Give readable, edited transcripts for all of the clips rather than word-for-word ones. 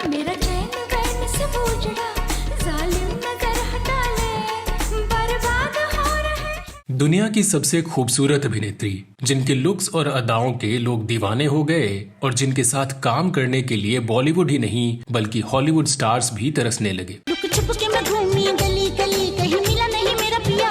मेरा चैन वैन सब उजड़ा, जालिम नजर हटा ले, बर्बाद हो रहे। दुनिया की सबसे खूबसूरत अभिनेत्री, जिनके लुक्स और अदाओं के लोग दीवाने हो गए और जिनके साथ काम करने के लिए बॉलीवुड ही नहीं बल्कि हॉलीवुड स्टार्स भी तरसने लगे। लुक छुप के मैं घूमी गली गली, कहीं मिला नहीं मेरा पिया,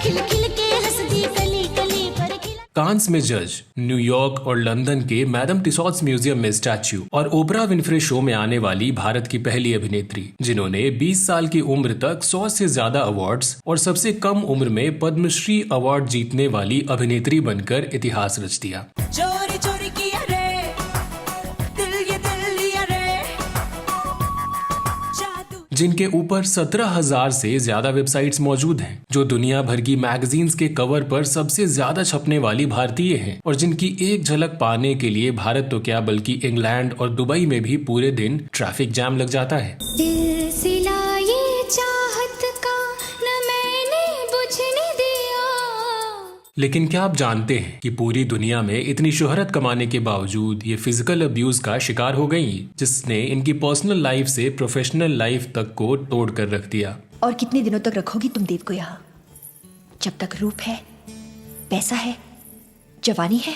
खिल खिल के हंस दी गली गली पर खिला। कांस में जज, न्यूयॉर्क और लंदन के मैडम टिसॉट्स म्यूजियम में स्टैच्यू और ओपरा विनफ्रे शो में आने वाली भारत की पहली अभिनेत्री, जिन्होंने 20 साल की उम्र तक 100 से ज्यादा अवार्ड्स और सबसे कम उम्र में पद्मश्री अवार्ड जीतने वाली अभिनेत्री बनकर इतिहास रच दिया। चोरी चोरी किया रे, दिल लिया रे, जादू। जिनके ऊपर 17,000 से ज्यादा वेबसाइट्स मौजूद हैं, जो दुनिया भर की मैगजीन्स के कवर पर सबसे ज्यादा छपने वाली भारतीय हैं और जिनकी एक झलक पाने के लिए भारत तो क्या बल्कि इंग्लैंड और दुबई में भी पूरे दिन ट्रैफिक जैम लग जाता है। दिल सिलाए चाहत का न मैंने बुझने दिया। लेकिन क्या आप जानते हैं कि पूरी दुनिया में इतनी शोहरत कमाने के बावजूद ये फिजिकल अब्यूज का शिकार हो गई, जिसने इनकी पर्सनल लाइफ से प्रोफेशनल लाइफ तक को तोड़ कर रख दिया। और कितने दिनों तक रखोगी तुम देव को यहाँ? जब तक रूप है, पैसा है, जवानी है,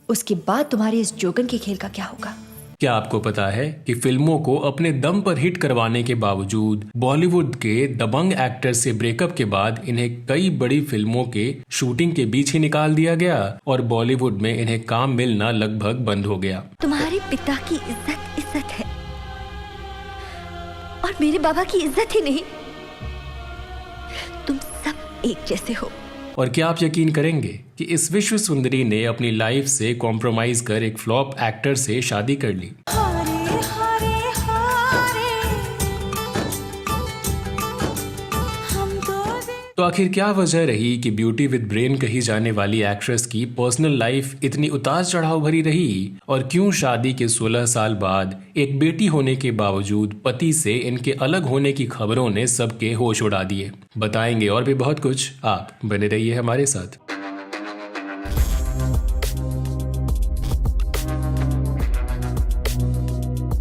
उसके बाद तुम्हारे इस जोगन के खेल का क्या होगा? क्या आपको पता है कि फिल्मों को अपने दम पर हिट करवाने के बावजूद बॉलीवुड के दबंग एक्टर से ब्रेकअप के बाद इन्हें कई बड़ी फिल्मों के शूटिंग के बीच ही निकाल दिया गया और बॉलीवुड में इन्हें काम मिलना लगभग बंद हो गया। तुम्हारे पिता की इज्जत है और मेरे बाबा की इज्जत ही नहीं। तुम सब एक जैसे हो। और क्या आप यकीन करेंगे कि इस विश्व सुंदरी ने अपनी लाइफ से कॉम्प्रोमाइज कर एक फ्लॉप एक्टर से शादी कर ली। हारे हारे हारे, हम तो आखिर क्या वजह रही कि ब्यूटी विद ब्रेन कही जाने वाली एक्ट्रेस की पर्सनल लाइफ इतनी उतार चढ़ाव भरी रही, और क्यों शादी के 16 साल बाद एक बेटी होने के बावजूद पति से इनके अलग होने की खबरों ने सबके होश उड़ा दिए। बताएंगे और भी बहुत कुछ, आप बने रहिए हमारे साथ।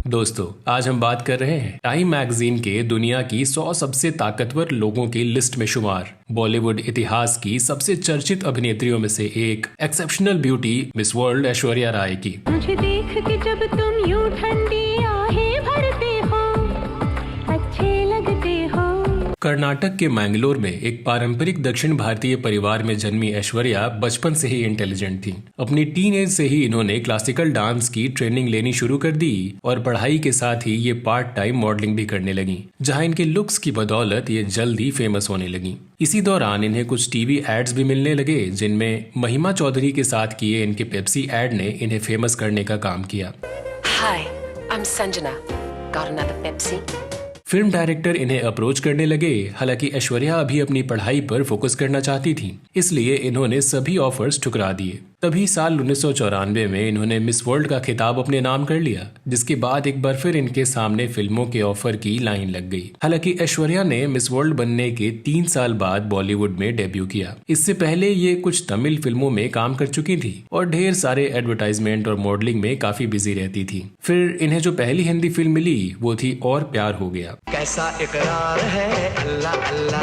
दोस्तों, आज हम बात कर रहे हैं टाइम मैगजीन के दुनिया की 100 सबसे ताकतवर लोगों की लिस्ट में शुमार बॉलीवुड इतिहास की सबसे चर्चित अभिनेत्रियों में से एक exceptional beauty Miss World Aishwarya Rai की। मुझे देख के जब तुम यूं ठंडी आहें भरते हो, अच्छे लगते हो। कर्नाटक के मैंगलोर में एक पारंपरिक दक्षिण भारतीय परिवार में जन्मी ऐश्वर्या बचपन से ही इंटेलिजेंट थी। अपनी टीनेज से ही इन्होंने क्लासिकल डांस की ट्रेनिंग लेनी शुरू कर दी और पढ़ाई के साथ ही ये पार्ट टाइम मॉडलिंग भी करने लगी, जहां इनके लुक्स की बदौलत ये जल्दी फेमस होने लगी। इसी दौरान इन्हें कुछ टीवी एड्स भी मिलने लगे, जिनमें महिमा चौधरी के साथ किए इनके पेप्सी एड ने इन्हें फेमस करने का काम किया। Hi, I'm Sanjana. Got another Pepsi? Film director इन्हें अप्रोच करने लगे। हालांकि ऐश्वर्या अभी अपनी पढ़ाई पर फोकस करना चाहती थी, इसलिए इन्होंने सभी ऑफर्स ठुकरा दिए। तभी साल 1994 में इन्होंने मिस वर्ल्ड का खिताब अपने नाम कर लिया, जिसके बाद एक बार फिर इनके सामने फिल्मों के ऑफर की लाइन लग गई। हालांकि ऐश्वर्या ने मिस वर्ल्ड बनने के 3 साल बाद बॉलीवुड में डेब्यू किया। इससे पहले ये कुछ तमिल फिल्मों में काम कर चुकी थी और ढेर सारे एडवर्टाइजमेंट और मॉडलिंग में काफी बिजी रहती थी। फिर इन्हें जो पहली हिंदी फिल्म मिली वो थी और प्यार हो गया। कैसा इकरार है अल्लाह अल्लाह,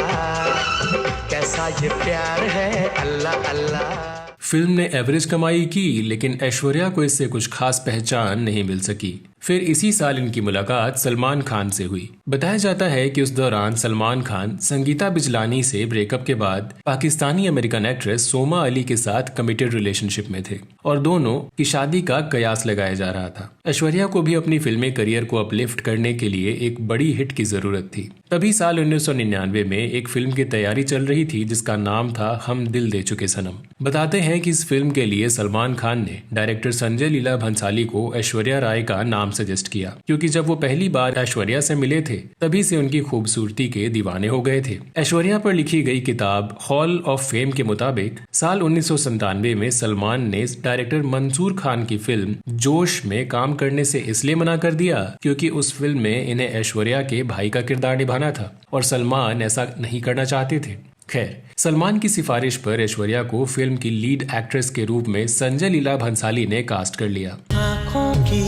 कैसा ये प्यार है अल्लाह अल्लाह। फिल्म ने एवरेज कमाई की, लेकिन ऐश्वर्या को इससे कुछ खास पहचान नहीं मिल सकी। फिर इसी साल इनकी मुलाकात सलमान खान से हुई। बताया जाता है कि उस दौरान सलमान खान संगीता बिजलानी से ब्रेकअप के बाद पाकिस्तानी अमेरिकन एक्ट्रेस सोमा अली के साथ कमिटेड रिलेशनशिप में थे और दोनों की शादी का कयास लगाया जा रहा था। ऐश्वर्या को भी अपनी फिल्मी करियर को अपलिफ्ट करने के लिए एक बड़ी हिट की जरूरत थी। तभी साल 1999 में एक फिल्म की तैयारी चल रही थी जिसका नाम था हम दिल दे चुके सनम। बताते हैं कि इस फिल्म के लिए सलमान खान ने डायरेक्टर संजय लीला भंसाली को ऐश्वर्या राय का नाम सजेस्ट किया, क्योंकि जब वो पहली बार ऐश्वर्या से मिले थे तभी से उनकी खूबसूरती के दीवाने हो गए थे। ऐश्वर्या पर लिखी गई किताब हॉल ऑफ फेम के मुताबिक साल 1997 में सलमान ने डायरेक्टर मंसूर खान की फिल्म जोश में काम करने से इसलिए मना कर दिया क्योंकि उस फिल्म में इन्हें ऐश्वर्या के भाई का किरदार निभाना था और सलमान ऐसा नहीं करना चाहते थे। खैर, सलमान की सिफारिश पर ऐश्वर्या को फिल्म की लीड एक्ट्रेस के रूप में संजय लीला भंसाली ने कास्ट कर लिया। आँखों की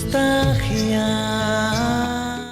गुस्ताखियां।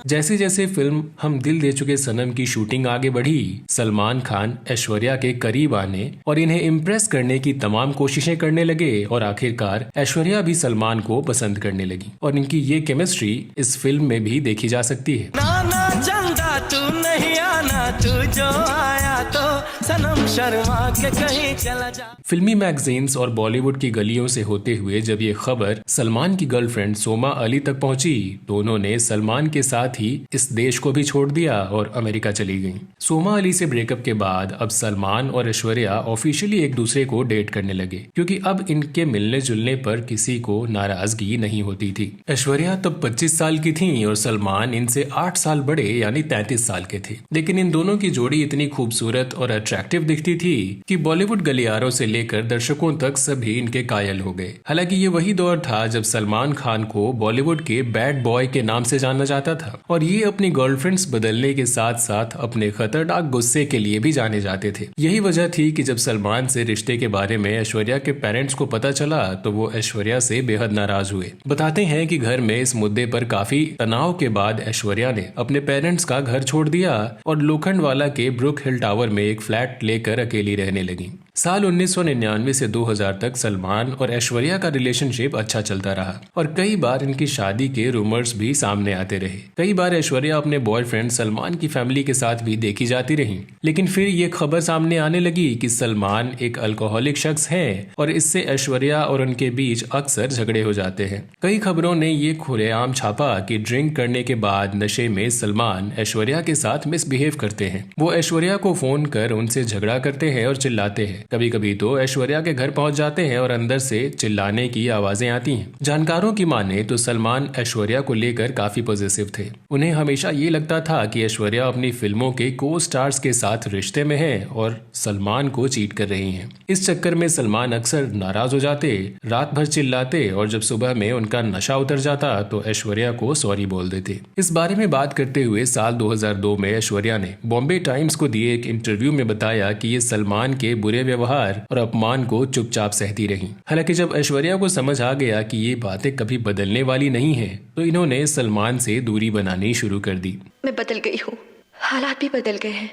जैसे जैसे फिल्म हम दिल दे चुके सनम की शूटिंग आगे बढ़ी, सलमान खान ऐश्वर्या के करीब आने और इन्हें इम्प्रेस करने की तमाम कोशिशें करने लगे और आखिरकार ऐश्वर्या भी सलमान को पसंद करने लगी और इनकी ये केमिस्ट्री इस फिल्म में भी देखी जा सकती है। नाना चंदा तू नहीं आना, तू जो आया तो सनम शर्मा के कहीं चला जा। फिल्मी मैगजीन्स और बॉलीवुड की गलियों से होते हुए जब ये खबर सलमान की गर्लफ्रेंड सोमा अली तक पहुंची तो उन्होंने सलमान के साथ ही इस देश को भी छोड़ दिया और अमेरिका चली गईं। सोमा अली से ब्रेकअप के बाद अब सलमान और ऐश्वर्या ऑफिशियली एक दूसरे को डेट करने लगे क्योंकि अब इनके मिलने जुलने पर किसी को नाराजगी नहीं होती थी। ऐश्वर्या तब 25 साल की थी और सलमान इनसे 8 साल बड़े यानी 33 साल के थे, लेकिन इन दोनों की जोड़ी इतनी खूबसूरत और अट्रैक्टिव दिखती थी कि बॉलीवुड गलियारों से लेकर दर्शकों तक सभी इनके कायल हो गए। हालांकि ये वही दौर था जब सलमान खान को बॉलीवुड के बैड बॉय के नाम से जाना जाता था और ये अपनी गर्लफ्रेंड्स बदलने के साथ साथ अपने खतरनाक गुस्से के लिए भी जाने जाते थे। यही वजह थी कि जब सलमान से रिश्ते के बारे में ऐश्वर्या के पेरेंट्स को पता चला तो वो ऐश्वर्या से बेहद नाराज हुए। बताते हैं कि घर में इस मुद्दे पर काफी तनाव के बाद ऐश्वर्या ने अपने पेरेंट्स का घर छोड़ दिया और लोखंडवाला के ब्रुक हिल टावर में एक फ्लैट लेकर अकेली रहने लगी। साल 1999 से 2000 तक सलमान और ऐश्वर्या का रिलेशनशिप अच्छा चलता रहा और कई बार इनकी शादी के रूमर्स भी सामने आते रहे। कई बार ऐश्वर्या अपने बॉयफ्रेंड सलमान की फैमिली के साथ भी देखी जाती रही, लेकिन फिर ये खबर सामने आने लगी कि सलमान एक अल्कोहलिक शख्स है और इससे ऐश्वर्या और उनके बीच अक्सर झगड़े हो जाते हैं। कई खबरों ने ये खुलेआम छापा कि ड्रिंक करने के बाद नशे में सलमान ऐश्वर्या के साथ मिसबिहेव करते हैं। वो ऐश्वर्या को फोन कर उनसे झगड़ा करते हैं और चिल्लाते हैं। कभी कभी तो ऐश्वर्या के घर पहुंच जाते हैं और अंदर से चिल्लाने की आवाजें आती हैं। जानकारों की माने तो सलमान ऐश्वर्या को लेकर काफी पॉजिटिव थे। उन्हें हमेशा ये लगता था कि ऐश्वर्या अपनी फिल्मों के को स्टार्स के साथ रिश्ते में है और सलमान को चीट कर रही हैं। इस चक्कर में सलमान अक्सर नाराज हो जाते, रात भर चिल्लाते और जब सुबह में उनका नशा उतर जाता तो ऐश्वर्या को सॉरी बोल देते। इस बारे में बात करते हुए साल 2002 में ऐश्वर्या ने बॉम्बे टाइम्स को दिए एक इंटरव्यू में बताया कि ये सलमान के बुरे व्यवहार और अपमान को चुपचाप सहती रही। हालांकि जब ऐश्वर्या को समझ आ गया कि ये बातें कभी बदलने वाली नहीं है तो इन्होंने सलमान से दूरी बनानी शुरू कर दी। मैं बदल गई हूँ, हालात भी बदल गए हैं।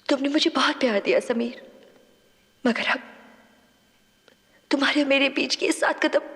तुमने मुझे बहुत प्यार दिया समीर, मगर अब तुम्हारे और मेरे बीच के 7 कदम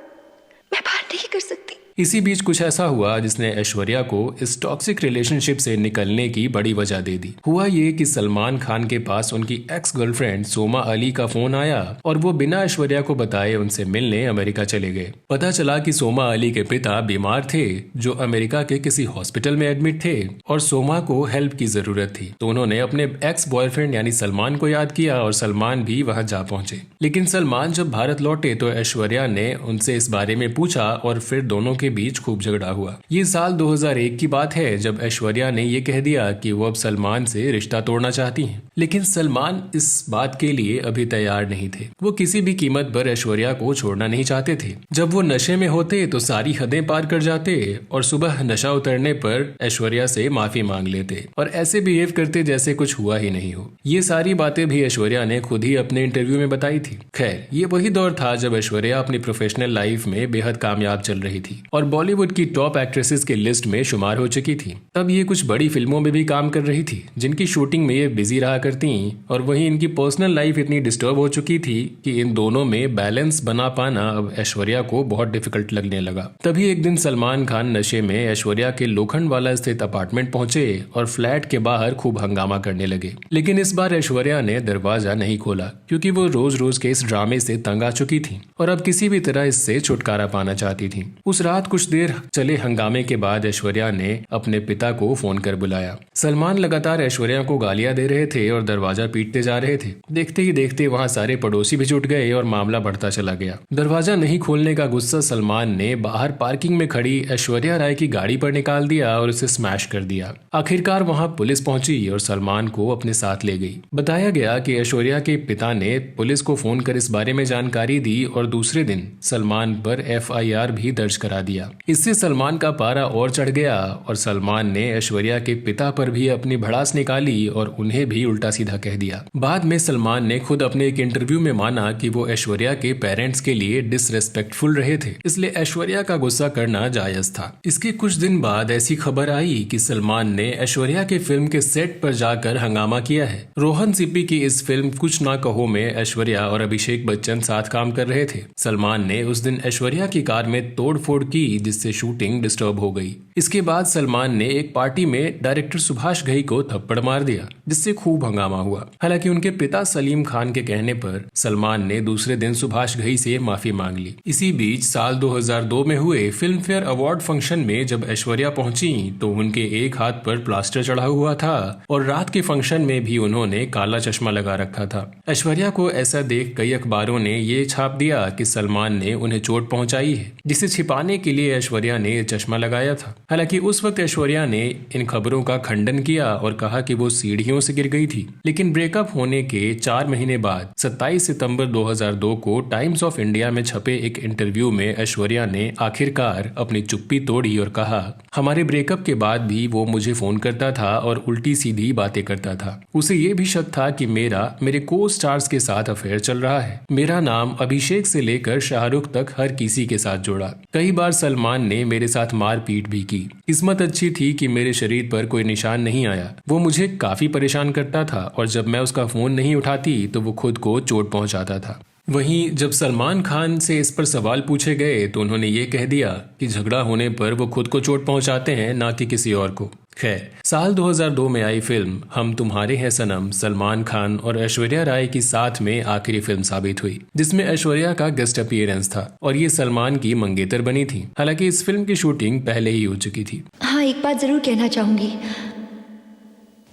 मैं पार नहीं कर सकती। इसी बीच कुछ ऐसा हुआ जिसने ऐश्वर्या को इस टॉक्सिक रिलेशनशिप से निकलने की बड़ी वजह दे दी। हुआ ये कि सलमान खान के पास उनकी एक्स गर्लफ्रेंड सोमा अली का फोन आया और वो बिना ऐश्वर्या को बताए उनसे मिलने अमेरिका चले गए। पता चला कि सोमा अली के पिता बीमार थे जो अमेरिका के किसी हॉस्पिटल में एडमिट थे और सोमा को हेल्प की जरूरत थी, तो उन्होंने अपने एक्स बॉयफ्रेंड यानी सलमान को याद किया और सलमान भी वहां जा पहुंचे। लेकिन सलमान जब भारत लौटे तो ऐश्वर्या ने उनसे इस बारे में पूछा और फिर दोनों के बीच खूब झगड़ा हुआ। ये साल 2001 की बात है जब ऐश्वर्या ने ये कह दिया कि वो अब सलमान से रिश्ता तोड़ना चाहती हैं। लेकिन सलमान इस बात के लिए अभी तैयार नहीं थे। वो किसी भी कीमत पर ऐश्वर्या को छोड़ना नहीं चाहते थे। जब वो नशे में होते तो सारी हदें पार कर जाते और सुबह नशा उतरने पर ऐश्वर्या से माफी मांग लेते और ऐसे बिहेव करते जैसे कुछ हुआ ही नहीं हो। ये सारी बातें भी ऐश्वर्या ने खुद ही अपने इंटरव्यू में बताई थी। खैर, ये वही दौर था जब ऐश्वर्या अपनी प्रोफेशनल लाइफ में बेहद कामयाब चल रही थी और बॉलीवुड की टॉप एक्ट्रेसेस के लिस्ट में शुमार हो चुकी थी। तब ये कुछ बड़ी फिल्मों में भी काम कर रही थी जिनकी शूटिंग में ये बिजी रहा करती और वहीं इनकी पर्सनल लाइफ इतनी डिस्टर्ब हो चुकी थी कि इन दोनों में बैलेंस बना पाना अब ऐश्वर्या को बहुत डिफिकल्ट लगने लगा। तभी एक दिन सलमान खान नशे में ऐश्वर्या के लोखंडवाला स्थित अपार्टमेंट पहुंचे और फ्लैट के बाहर खूब हंगामा करने लगे। लेकिन इस बार ऐश्वर्या ने दरवाजा नहीं खोला क्योंकि वो रोज रोज के इस ड्रामे से तंग आ चुकी थी और अब किसी भी तरह इससे छुटकारा पाना चाहती थी। उस रात कुछ देर चले हंगामे के बाद ऐश्वर्या ने अपने पिता को फोन कर बुलाया। सलमान लगातार ऐश्वर्या को गालियां दे रहे थे और दरवाजा पीटते जा रहे थे। देखते ही देखते वहां सारे पड़ोसी भी जुट गए और मामला बढ़ता चला गया। दरवाजा नहीं खोलने का गुस्सा सलमान ने बाहर पार्किंग में खड़ी ऐश्वर्या राय की गाड़ी पर निकाल दिया और उसे स्मैश कर दिया। आखिरकार वहां पुलिस पहुंची और सलमान को अपने साथ ले गई। बताया गया कि ऐश्वर्या के पिता ने पुलिस को फोन कर इस बारे में जानकारी दी और दूसरे दिन सलमान पर FIR भी दर्ज करा दिया। दिया। इससे सलमान का पारा और चढ़ गया और सलमान ने ऐश्वर्या के पिता पर भी अपनी भड़ास निकाली और उन्हें भी उल्टा सीधा कह दिया। बाद में सलमान ने खुद अपने एक इंटरव्यू में माना कि वो ऐश्वर्या के पेरेंट्स के लिए डिसरेस्पेक्टफुल रहे थे, इसलिए ऐश्वर्या का गुस्सा करना जायज था। इसके कुछ दिन बाद ऐसी खबर आई कि सलमान ने ऐश्वर्या के फिल्म के सेट पर जाकर हंगामा किया है। रोहन सिप्पी की इस फिल्म कुछ ना कहो में ऐश्वर्या और अभिषेक बच्चन साथ काम कर रहे थे। सलमान ने उस दिन ऐश्वर्या की कार में तोड़फोड़ की, जिससे शूटिंग डिस्टर्ब हो गई। इसके बाद सलमान ने एक पार्टी में डायरेक्टर सुभाष घई को थप्पड़ मार दिया, जिससे खूब हंगामा हुआ। हालांकि उनके पिता सलीम खान के कहने पर सलमान ने दूसरे दिन सुभाष घई से माफी मांग ली। इसी बीच साल 2002 में हुए फिल्म फेयर अवार्ड फंक्शन में जब ऐश्वर्या पहुंची तो उनके एक हाथ पर प्लास्टर चढ़ा हुआ था और रात के फंक्शन में भी उन्होंने काला चश्मा लगा रखा था। ऐश्वर्या को ऐसा देख कई अखबारों ने ये छाप दिया कि सलमान ने उन्हें चोट पहुंचाई है, जिसे छिपाने के लिए ऐश्वर्या ने चश्मा लगाया था। हालांकि उस वक्त ऐश्वर्या ने इन खबरों का खंडन किया और कहा कि वो सीढ़ियों से गिर गई थी। लेकिन ब्रेकअप होने के 4 महीने बाद 27 सितंबर 2002 को टाइम्स ऑफ इंडिया में छपे एक इंटरव्यू में ऐश्वर्या ने आखिरकार अपनी चुप्पी तोड़ी और कहा, हमारे ब्रेकअप के बाद भी वो मुझे फोन करता था और उल्टी सीधी बातें करता था। उसे ये भी शक था कि मेरे को स्टार्स के साथ अफेयर चल रहा है। मेरा नाम अभिषेक से लेकर शाहरुख तक हर किसी के साथ जोड़ा। कई बार सलमान ने मेरे साथ मारपीट भी की। किस्मत अच्छी थी कि मेरे शरीर पर कोई निशान नहीं आया। वो मुझे काफी परेशान करता था और जब मैं उसका फोन नहीं उठाती तो वो खुद को चोट पहुंचाता था। वहीं जब सलमान खान से इस पर सवाल पूछे गए तो उन्होंने ये कह दिया कि झगड़ा होने पर वो खुद को चोट पहुंचाते हैं, ना कि किसी और को। खैर, साल 2002 में आई फिल्म हम तुम्हारे हैं सनम सलमान खान और ऐश्वर्या राय की साथ में आखिरी फिल्म साबित हुई, जिसमें ऐश्वर्या का गेस्ट अपीयरेंस था और ये सलमान की मंगेतर बनी थी। हालांकि इस फिल्म की शूटिंग पहले ही हो चुकी थी। हाँ, एक बात जरूर कहना चाहूंगी।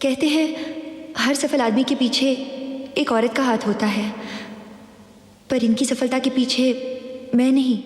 कहते हैं हर सफल आदमी के पीछे एक औरत का हाथ होता है, पर इनकी सफलता के पीछे मैं नहीं।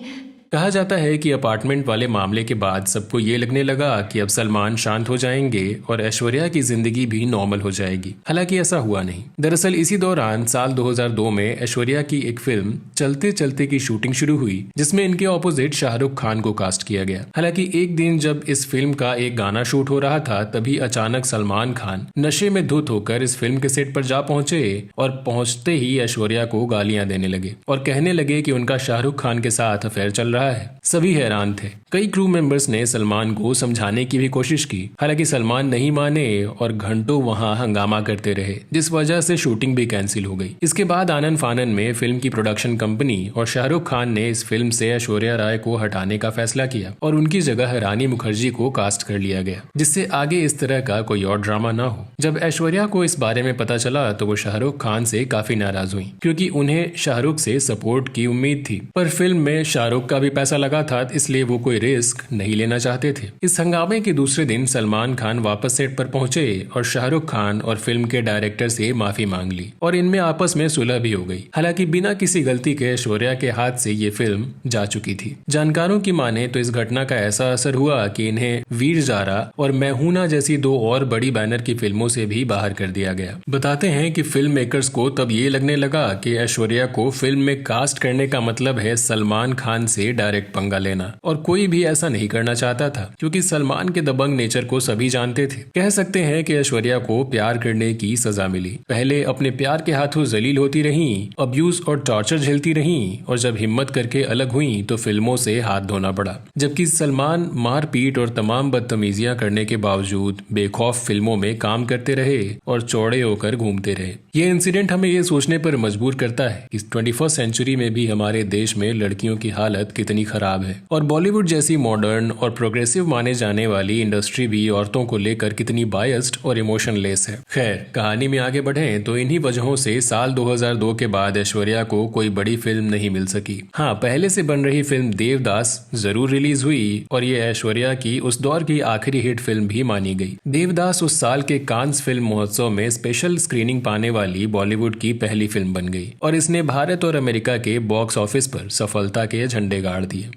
कहा जाता है कि अपार्टमेंट वाले मामले के बाद सबको ये लगने लगा कि अब सलमान शांत हो जाएंगे और ऐश्वर्या की जिंदगी भी नॉर्मल हो जाएगी। हालांकि ऐसा हुआ नहीं। दरअसल इसी दौरान साल 2002 में ऐश्वर्या की एक फिल्म चलते चलते की शूटिंग शुरू हुई, जिसमें इनके ऑपोजिट शाहरुख खान को कास्ट किया गया। हालांकि एक दिन जब इस फिल्म का एक गाना शूट हो रहा था, तभी अचानक सलमान खान नशे में धुत होकर इस फिल्म के सेट पर जा पहुंचे और पहुंचते ही ऐश्वर्या को गालियां देने लगे और कहने लगे कि उनका शाहरुख खान के साथ अफेयर चल रहा है। सभी हैरान थे। कई क्रू मेंबर्स ने सलमान को समझाने की भी कोशिश की। हालांकि सलमान नहीं माने और घंटों वहां हंगामा करते रहे, जिस वजह से शूटिंग भी कैंसिल हो गई। इसके बाद आनन फानन में फिल्म की प्रोडक्शन कंपनी और शाहरुख खान ने इस फिल्म से ऐश्वर्या राय को हटाने का फैसला किया और उनकी जगह रानी मुखर्जी को कास्ट कर लिया गया, जिससे आगे इस तरह का कोई और ड्रामा ना हो। जब ऐश्वर्या को इस बारे में पता चला तो वो शाहरुख खान से काफी नाराज हुई, क्योंकि उन्हें शाहरुख से सपोर्ट की उम्मीद थी। पर फिल्म में शाहरुख का भी पैसा लगा था, इसलिए वो कोई रिस्क नहीं लेना चाहते थे। इस हंगामे के दूसरे दिन सलमान खान वापस सेट पर पहुंचे और शाहरुख खान और फिल्म के डायरेक्टर से माफी मांग ली और इनमें आपस में सुलह भी हो गई। हालांकि बिना किसी गलती के ऐश्वर्या के हाथ से ये फिल्म जा चुकी थी। जानकारों की माने तो इस घटना का ऐसा असर हुआ कि इन्हें वीर जारा और मैं हूं ना जैसी 2 और बड़ी बैनर की फिल्मों से भी बाहर कर दिया गया। बताते हैं कि फिल्म मेकर्स को तब ये लगने लगा कि ऐश्वर्या को फिल्म में कास्ट करने का मतलब है सलमान खान से डायरेक्ट पंगा लेना, और कोई भी ऐसा नहीं करना चाहता था, क्योंकि सलमान के दबंग नेचर को सभी जानते थे। कह सकते हैं कि ऐश्वर्या को प्यार करने की सजा मिली। पहले अपने प्यार के हाथों जलील होती रहीं, अब्यूज और टॉर्चर झेलती रहीं, और जब हिम्मत करके अलग हुई तो फिल्मों से हाथ धोना पड़ा। जबकि सलमान मारपीट और तमाम बदतमीजियां करने के बावजूद बेखौफ फिल्मों में काम करते रहे और चौड़े होकर घूमते रहे। ये इंसिडेंट हमें ये सोचने पर मजबूर करता है कि 21st सेंचुरी में भी हमारे देश में लड़कियों की हालत कितनी खराब है और बॉलीवुड जैसी मॉडर्न और प्रोग्रेसिव माने जाने वाली इंडस्ट्री भी औरतों को लेकर कितनी बायस्ड और इमोशनलेस है। खैर, कहानी में आगे बढ़ें तो इन्हीं वजहों से साल 2002 के बाद ऐश्वर्या को कोई बड़ी फिल्म नहीं मिल सकी। हाँ, पहले से बन रही फिल्म देवदास जरूर रिलीज हुई और ये ऐश्वर्या की उस दौर की आखिरी हिट फिल्म भी मानी गई। देवदास उस साल के कांस फिल्म महोत्सव में स्पेशल स्क्रीनिंग पाने वाली बॉलीवुड की पहली फिल्म बन गई और इसने भारत और अमेरिका के बॉक्स ऑफिस पर सफलता के झंडे गाड़ दिए।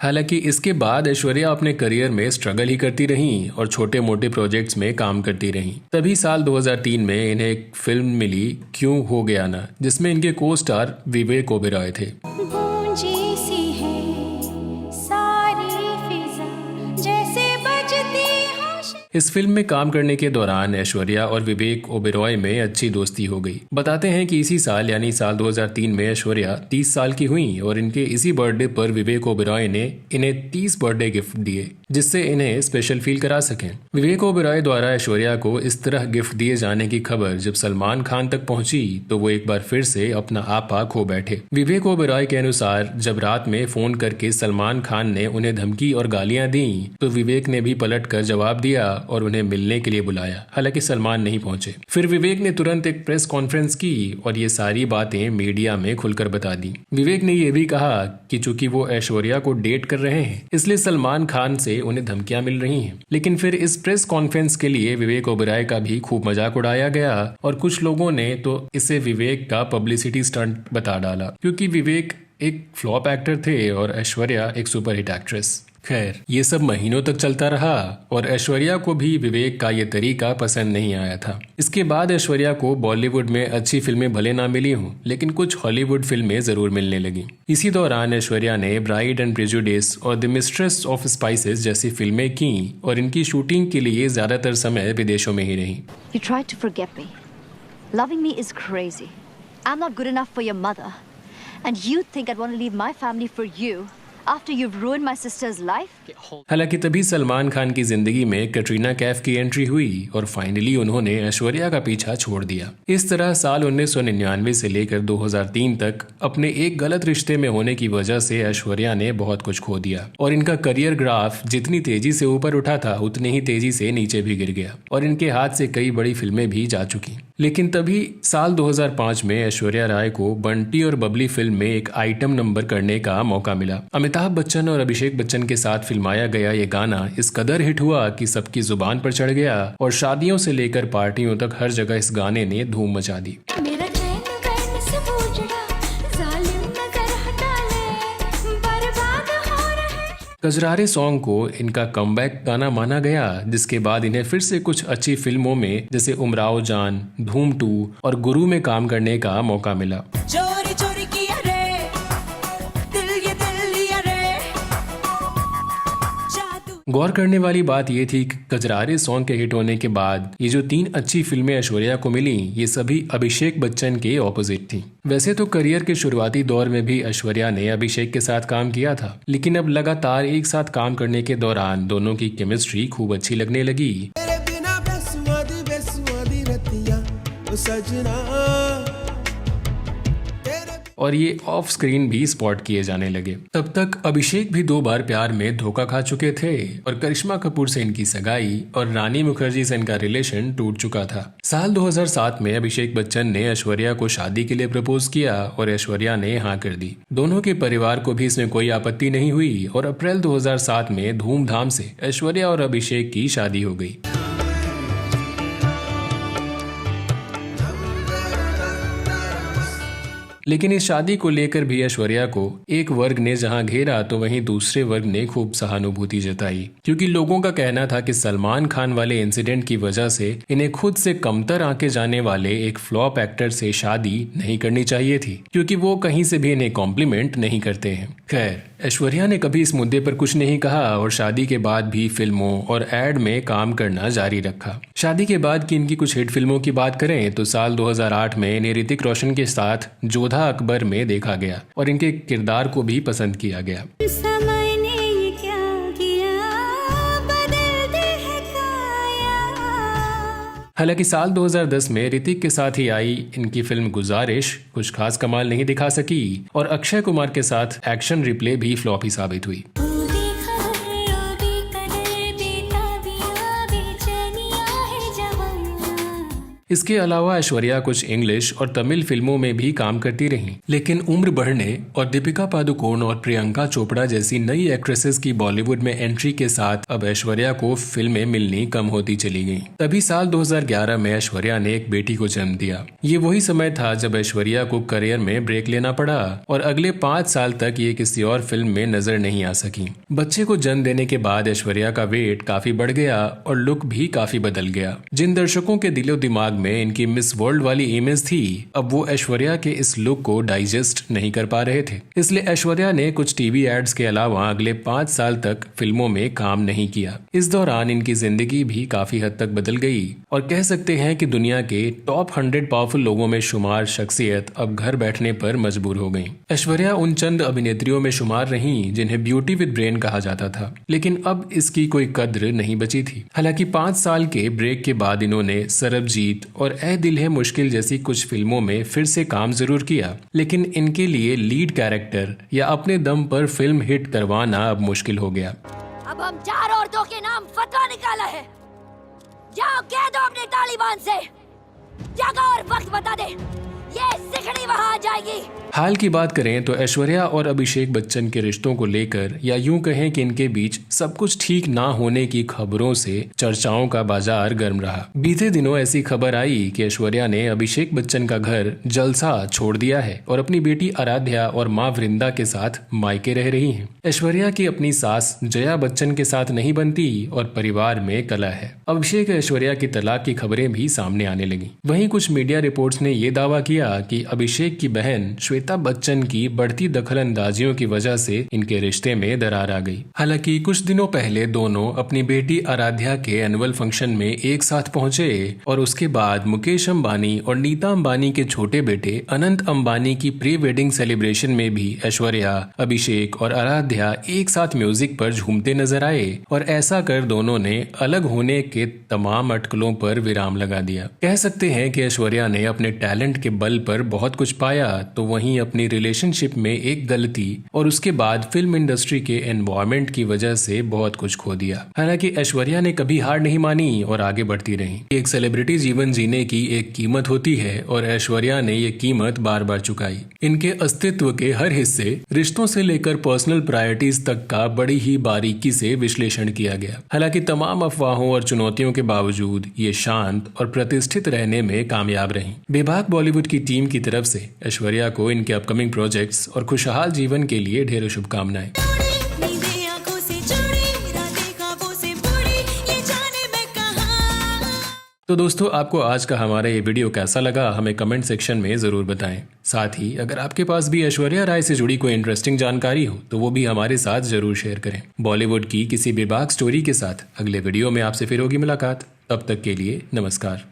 हालांकि इसके बाद ऐश्वर्या अपने करियर में स्ट्रगल ही करती रहीं और छोटे मोटे प्रोजेक्ट्स में काम करती रहीं। तभी साल 2003 में इन्हें एक फिल्म मिली क्यों हो गया ना, जिसमें इनके को स्टार विवेक ओबेरॉय थे। गूंजी सी है सारी फिजा जैसे बजती होश। इस फिल्म में काम करने के दौरान ऐश्वर्या और विवेक ओबेरॉय में अच्छी दोस्ती हो गई। बताते हैं कि इसी साल यानी साल 2003 में ऐश्वर्या 30 साल की हुई और इनके इसी बर्थडे पर विवेक ओबेरॉय ने इन्हें 30 बर्थडे गिफ्ट दिए, जिससे इन्हें स्पेशल फील करा सकें। विवेक ओबेरॉय द्वारा ऐश्वर्या को इस तरह गिफ्ट दिए जाने की खबर जब सलमान खान तक पहुंची तो वो एक बार फिर से अपना आपा खो बैठे। विवेक ओबेरॉय के अनुसार जब रात में फोन करके सलमान खान ने उन्हें धमकी और गालियां दी तो विवेक ने भी पलट कर जवाब दिया और उन्हें मिलने के लिए बुलाया। हालांकि सलमान नहीं पहुंचे। फिर विवेक ने तुरंत एक प्रेस कॉन्फ्रेंस की और ये सारी बातें मीडिया में खुलकर बता दी। विवेक ने यह भी कहा कि चूंकि वो ऐश्वर्या को डेट कर रहे हैं इसलिए सलमान खान से उन्हें धमकियां मिल रही हैं। लेकिन फिर इस प्रेस कॉन्फ्रेंस के लिए विवेक ओबेरॉय का भी खूब मजाक उड़ाया गया और कुछ लोगों ने तो इसे विवेक का पब्लिसिटी स्टंट बता डाला, क्योंकि विवेक एक फ्लॉप एक्टर थे और ऐश्वर्या एक सुपरहिट एक्ट्रेस। खैर, ये सब महीनों तक चलता रहा और ऐश्वर्या को भी विवेक का ये तरीका पसंद नहीं आया था। इसके बाद ऐश्वर्या को बॉलीवुड में अच्छी फिल्में भले ना मिली हों, लेकिन कुछ हॉलीवुड फिल्में जरूर मिलने लगी। इसी दौरान ऐश्वर्या ने ब्राइड एंड प्रेजुडिस और द मिस्ट्रेस ऑफ स्पाइसेस जैसी फिल्में की और इनकी शूटिंग के लिए ज्यादातर समय विदेशों में ही रही। You tried to forget me. Loving me is crazy. I'm not good enough for your mother. And you think I'd want to leave my family for you after you've ruined my sister's life? हालांकि तभी सलमान खान की जिंदगी में कटरीना कैफ की entry हुई और finally उन्होंने ऐश्वर्या का पीछा छोड़ दिया। इस तरह साल 1999 से लेकर 2003 तक अपने एक गलत रिश्ते में होने की वजह से ऐश्वर्या ने बहुत कुछ खो दिया और इनका करियर ग्राफ जितनी तेजी से ऊपर उठा था उतनी ही तेजी से नीचे भी गिर गया और इनके हाथ से कई बड़ी फिल्में भी जा चुकी। लेकिन तभी साल 2005 में ऐश्वर्या राय को बंटी और बबली फिल्म में एक आइटम नंबर करने का मौका मिला। अमिताभ बच्चन और अभिषेक बच्चन के साथ फिल्माया गया ये गाना इस कदर हिट हुआ कि सबकी जुबान पर चढ़ गया और शादियों से लेकर पार्टियों तक हर जगह इस गाने ने धूम मचा दी। मेरा चैन वैन से उजड़ा जालिम नजर हटा ले बर्बाद हो रहे। कजरारे सॉन्ग को इनका कमबैक गाना माना गया, जिसके बाद इन्हें फिर से कुछ अच्छी फिल्मों में जैसे उमराव जान, धूम 2 और गुरु में काम करने का मौका मिला। चोरी चोरी किया रे दिल ये दिल लिया रे जादू। गौर करने वाली बात ये थी कि कजरारे सॉन्ग के हिट होने के बाद ये जो 3 अच्छी फिल्में ऐश्वर्या को मिली ये सभी अभिषेक बच्चन के ऑपोजिट थी। वैसे तो करियर के शुरुआती दौर में भी ऐश्वर्या ने अभिषेक के साथ काम किया था, लेकिन अब लगातार एक साथ काम करने के दौरान दोनों की केमिस्ट्री खूब अच्छी लगने लगी। तेरे बिना बेसुआदी रतिया ओ सजना और ये ऑफ स्क्रीन भी स्पॉट किए जाने लगे। तब तक अभिषेक भी 2 बार प्यार में धोखा खा चुके थे और करिश्मा कपूर से इनकी सगाई और रानी मुखर्जी से इनका रिलेशन टूट चुका था। साल 2007 में अभिषेक बच्चन ने ऐश्वर्या को शादी के लिए प्रपोज किया और ऐश्वर्या ने हाँ कर दी। दोनों के परिवार को भी इसमें कोई आपत्ति नहीं हुई और अप्रैल 2007 में धूमधाम से ऐश्वर्या और अभिषेक की शादी हो गई। लेकिन इस शादी को लेकर भी ऐश्वर्या को एक वर्ग ने जहां घेरा तो वहीं दूसरे वर्ग ने खूब सहानुभूति जताई, क्योंकि लोगों का कहना था कि सलमान खान वाले इंसिडेंट की वजह से इन्हें खुद से कमतर आंके जाने वाले एक फ्लॉप एक्टर से शादी नहीं करनी चाहिए थी, क्योंकि वो कहीं से भी इन्हें कॉम्प्लीमेंट नहीं करते हैं। खैर, ऐश्वर्या ने कभी इस मुद्दे पर कुछ नहीं कहा और शादी के बाद भी फिल्मों और एड में काम करना जारी रखा। शादी के बाद की इनकी कुछ हिट फिल्मों की बात करें तो साल 2008 में इन्हें ऋतिक रोशन के साथ जोधा अकबर में देखा गया और इनके किरदार को भी पसंद किया गया। समय ने ये क्या किया बदल दे है काया। हालांकि साल 2010 में ऋतिक के साथ ही आई इनकी फिल्म गुजारिश कुछ खास कमाल नहीं दिखा सकी और अक्षय कुमार के साथ एक्शन रिप्ले भी फ्लॉप ही साबित हुई। इसके अलावा ऐश्वर्या कुछ इंग्लिश और तमिल फिल्मों में भी काम करती रहीं, लेकिन उम्र बढ़ने और दीपिका पादुकोण और प्रियंका चोपड़ा जैसी नई एक्ट्रेसेस की बॉलीवुड में एंट्री के साथ अब ऐश्वर्या को फिल्में मिलनी कम होती चली गईं। तभी साल 2011 में ऐश्वर्या ने एक बेटी को जन्म दिया। ये वही समय था जब ऐश्वर्या को करियर में ब्रेक लेना पड़ा और अगले 5 साल तक ये किसी और फिल्म में नजर नहीं आ सकी। बच्चे को जन्म देने के बाद ऐश्वर्या का वेट काफी बढ़ गया और लुक भी काफी बदल गया। जिन दर्शकों के दिलो दिमाग में इनकी मिस वर्ल्ड वाली इमेज थी, अब वो ऐश्वर्या के इस लुक को डाइजेस्ट नहीं कर पा रहे थे। इसलिए ऐश्वर्या ने कुछ टीवी एड्स के अलावा अगले 5 साल तक फिल्मों में काम नहीं किया। इस दौरान इनकी जिंदगी भी काफी हद तक बदल गई और कह सकते हैं कि दुनिया के टॉप 100 पावरफुल लोगों में शुमार शख्सियत अब घर बैठने पर मजबूर हो गई। ऐश्वर्या उन चंद अभिनेत्रियों में शुमार रहीं जिन्हें ब्यूटी विद ब्रेन कहा जाता था, लेकिन अब इसकी कोई कद्र नहीं बची थी। हालांकि 5 साल के ब्रेक के बाद इन्होंने सरबजीत और ए दिल है मुश्किल जैसी कुछ फिल्मों में फिर से काम जरूर किया, लेकिन इनके लिए लीड कैरेक्टर या अपने दम पर फिल्म हिट करवाना अब मुश्किल हो गया। अब हम 4 औरतों के नाम फतवा निकाला है। जाओ कह दो अपने तालिबान से जगह और वक्त बता दे, ये सिकड़ी वहाँ आ जाएगी। हाल की बात करें तो ऐश्वर्या और अभिषेक बच्चन के रिश्तों को लेकर या यूं कहें कि इनके बीच सब कुछ ठीक ना होने की खबरों से चर्चाओं का बाजार गर्म रहा। बीते दिनों ऐसी खबर आई कि ऐश्वर्या ने अभिषेक बच्चन का घर जलसा छोड़ दिया है और अपनी बेटी आराध्या और माँ वृंदा के साथ मायके रह रही हैं। ऐश्वर्या की अपनी सास जया बच्चन के साथ नहीं बनती और परिवार में कलह है। अभिषेक ऐश्वर्या की तलाक की खबरें भी सामने आने लगी। वहीं कुछ मीडिया रिपोर्ट्स ने ये दावा किया कि अभिषेक की बहन श्वेता बच्चन की बढ़ती दखलंदाजियों की वजह से इनके रिश्ते में दरार आ गई। हालांकि कुछ दिनों पहले दोनों अपनी बेटी आराध्या के एनुअल फंक्शन में एक साथ पहुंचे और उसके बाद मुकेश अंबानी और नीता अंबानी के छोटे बेटे अनंत अंबानी की प्री वेडिंग सेलिब्रेशन में भी ऐश्वर्या, अभिषेक और आराध्या एक साथ म्यूजिक पर झूमते नजर आए और ऐसा कर दोनों ने अलग होने के तमाम अटकलों पर विराम लगा दिया। कह सकते हैं कि ऐश्वर्या ने अपने टैलेंट के बल पर बहुत कुछ पाया, तो वहीं अपनी रिलेशनशिप में एक गलती और उसके बाद फिल्म इंडस्ट्री के एनवायरमेंट की वजह से बहुत कुछ खो दिया। हालांकि ऐश्वर्या ने कभी हार नहीं मानी और आगे बढ़ती रही। एक सेलिब्रिटी जीवन जीने की एक कीमत होती है और ऐश्वर्या ने ये कीमत बार बार चुकाई। इनके अस्तित्व के हर हिस्से, रिश्तों से लेकर पर्सनल प्रायोरिटीज तक का बड़ी ही बारीकी से विश्लेषण किया गया। हालांकि तमाम अफवाहों और चुनौतियों के बावजूद ये शांत और प्रतिष्ठित रहने में कामयाब रही। बेबाक बॉलीवुड की टीम की तरफ से ऐश्वर्या को इनके अपकमिंग प्रोजेक्ट्स और खुशहाल जीवन के लिए ढेरों शुभकामनाएं। तो दोस्तों, आपको आज का हमारा ये वीडियो कैसा लगा हमें कमेंट सेक्शन में जरूर बताएं। साथ ही अगर आपके पास भी ऐश्वर्या राय से जुड़ी कोई इंटरेस्टिंग जानकारी हो तो वो भी हमारे साथ जरूर शेयर करें। बॉलीवुड की किसी बेबाक स्टोरी के साथ अगले वीडियो में आपसे फिर होगी मुलाकात। तब तक के लिए नमस्कार।